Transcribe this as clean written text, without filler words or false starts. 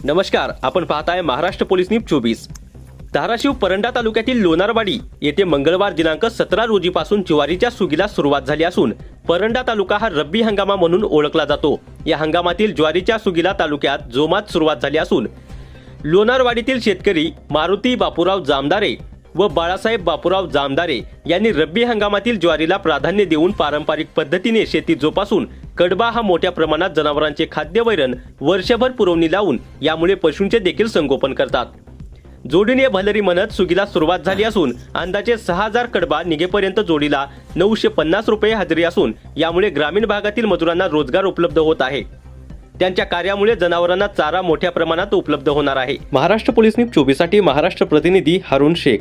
नमस्कार, आपण पाहताय महाराष्ट्र पोलीस न्यूज 24। धाराशिव परंडा तालुक्यातील लोणारवाडी येथे मंगळवार दिनांक 17 रोजीपासून ज्वारीच्या सुगीला सुरुवात झाली असून परंडा तालुका हा रब्बी हंगामा म्हणून ओळखला जातो। या हंगामातील ज्वारीच्या सुगीला तालुक्यात जोमात सुरुवात झाली असून लोणारवाडीतील शेतकरी मारुती बापूराव जामदारे व बाळासाहेब बापूराव जामदारे यांनी रब्बी हंगामातील ज्वारीला प्राधान्य देऊन पारंपरिक पद्धतीने शेती जोपासून कडबा हा मोठ्या प्रमाणात जनावरांचे खाद्य वैरण वर्षभर पुरवणी लावून यामुळे पशूंचे देखील संगोपन करतात। जोडीने भलरी म्हणत सुगीला सुरुवात झाली असून अंदाजे 6000 कडबा निघेपर्यंत जोडीला 950 रुपये हजेरी असून यामुळे ग्रामीण भागातील मजुरांना रोजगार उपलब्ध होत आहे। त्यांच्या कार्यामुळे जनावरांना चारा मोठ्या प्रमाणात उपलब्ध होणार आहे। महाराष्ट्र पोलीस न्यूज 24 साठी महाराष्ट्र प्रतिनिधी हारून शेख।